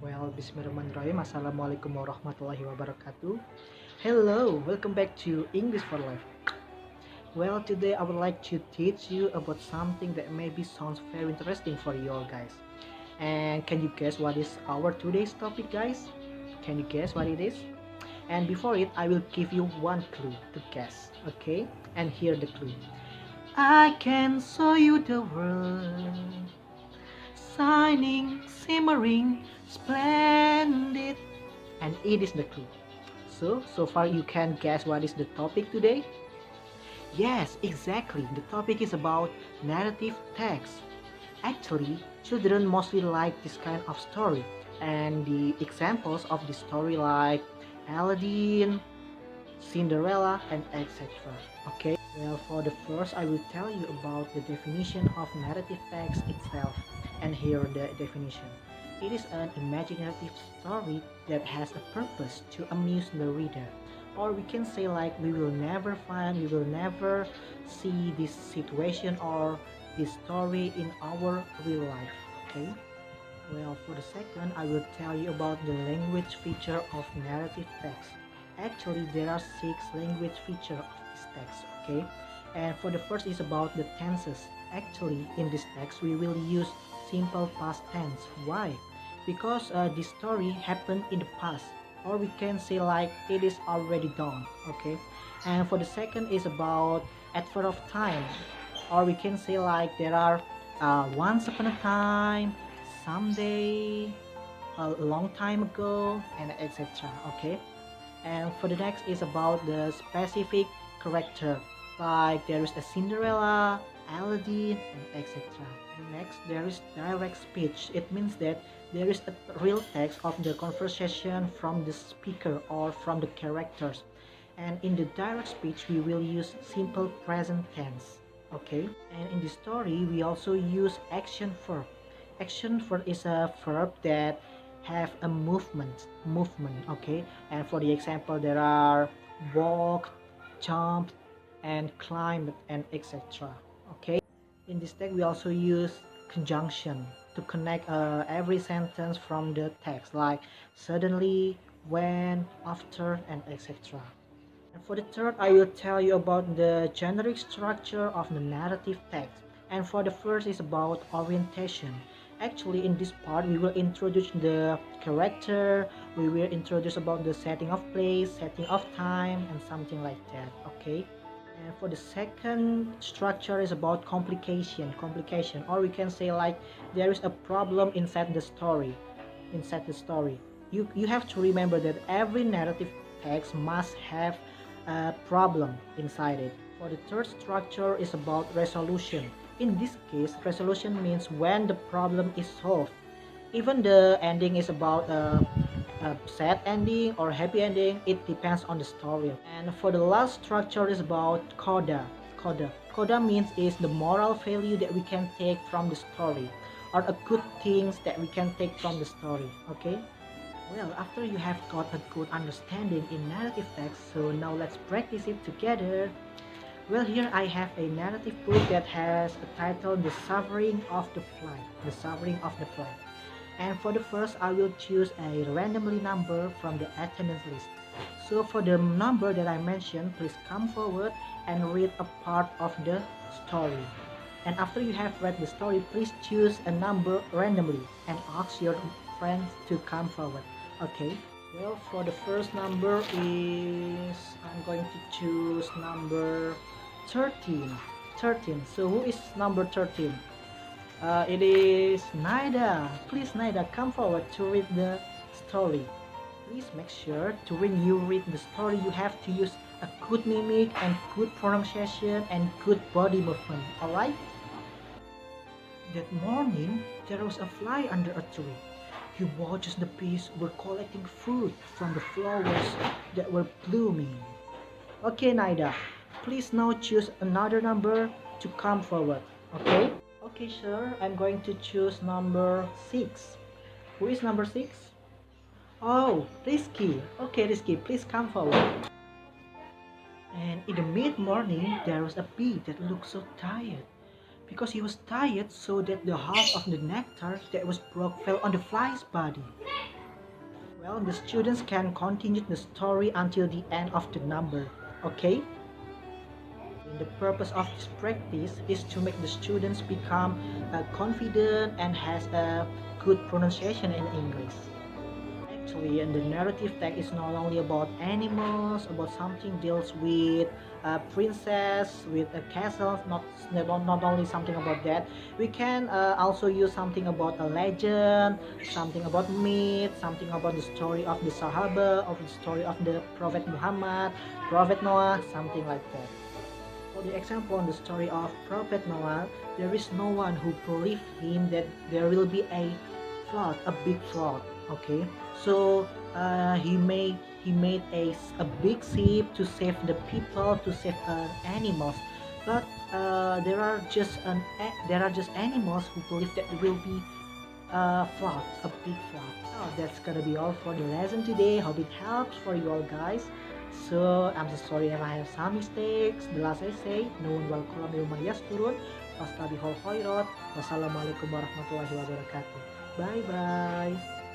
Well, bismillahirrahmanirrahim. Assalamualaikum warahmatullahi wabarakatuh. Hello, welcome back to English for Life. Well, today I would like to teach you about something that maybe sounds very interesting for you all guys. And can you guess what is our today's topic, guys? Can you guess what it is? And before it, I will give you one clue to guess, okay? And here the clue. I can show you the world, shining, simmering, splendid. And it is the clue. So far you can guess what is the topic today? Yes, exactly. The topic is about narrative text. Actually, children mostly like this kind of story. And the examples of the story like Aladdin, Cinderella, and etc. Okay, well, for the first, I will tell you about the definition of narrative text itself. And here the definition. It is an imaginative story that has a purpose to amuse the reader. Or we can say like we will never see this situation or this story in our real life. Okay. Well, for the second, I will tell you about the language feature of narrative text. Actually, there are 6 language features of this text, okay? And for the first is about the tenses. Actually, in this text, we will use simple past tense. Why? Because this story happened in the past, or we can say like it is already done, okay? And for the second is about adverb of time, or we can say like there are once upon a time, someday, a long time ago, and etc. Okay. And for the next is about the specific character, like there is a Cinderella, Aladdin, and etc. Next, there is direct speech. It means that there is a real text of the conversation from the speaker or from the characters. And in the direct speech, we will use simple present tense. Okay. And in the story, we also use action verb. Action verb is a verb that have a movement, okay? And for the example, there are walk, jump, and climb, and etc. Okay. In this text, we also use conjunction to connect every sentence from the text, like suddenly, when, after, and etc. And for the third, I will tell you about the generic structure of the narrative text. And for the first is about orientation. Actually, in this part, we will introduce the character, we will introduce about the setting of place, setting of time, and something like that, okay? And for the second structure is about complication, or we can say like there is a problem inside the story, You have to remember that every narrative text must have a problem inside it. For the third structure is about resolution. In this case, resolution means when the problem is solved. Even the ending is about a sad ending or happy ending, it depends on the story. And for the last structure is about Coda. Coda means is the moral value that we can take from the story, or a good things that we can take from the story. Okay. Well, after you have got a good understanding in narrative text, so now let's practice it together. Well, here I have a narrative book that has a title, The Suffering of the Fly. The Suffering of the Fly. And for the first, I will choose a randomly number from the attendance list. So for the number that I mentioned, please come forward and read a part of the story. And after you have read the story, please choose a number randomly and ask your friends to come forward. Okay. Well, for the first number is, I'm going to choose number 13. So who is number 13? It is Naida. Please, Naida, come forward to read the story. Please make sure to when you read the story, you have to use a good mimic and good pronunciation and good body movement. Alright? That morning, there was a fly under a tree. He watched as the bees were collecting fruit from the flowers that were blooming. Okay, Naida, please now choose another number to come forward. Okay? Okay, sir, I'm going to choose number 6. Who is number 6? Oh, Rizky. Okay, Rizky, please come forward. And in the mid-morning, there was a bee that looked so tired. because he was tired so that the half of the nectar that was broke fell on the fly's body. Well, the students can continue the story until the end of the number. Okay? The purpose of this practice is to make the students become confident and has a good pronunciation in English. Actually, and the narrative text is not only about animals, about something deals with a princess, with a castle, not only something about that. We can also use something about a legend, something about myth, something about the story of the Sahaba, of the story of the Prophet Muhammad, Prophet Noah, something like that. For the example on the story of Prophet Noah, there is no one who believed him that there will be a flood, a big flood. Okay, so he made a big ship to save the people, to save animals, but there are just animals who believe that there will be a flood, a big flood. So that's gonna be all for the lesson today. Hope it helps for you all guys. So I'm so sorry if I have some mistakes. The last I say, Nun wal kolam yawma yasturun, fastabihul khairat. Wassalamualaikum warahmatullahi wabarakatuh. Bye bye.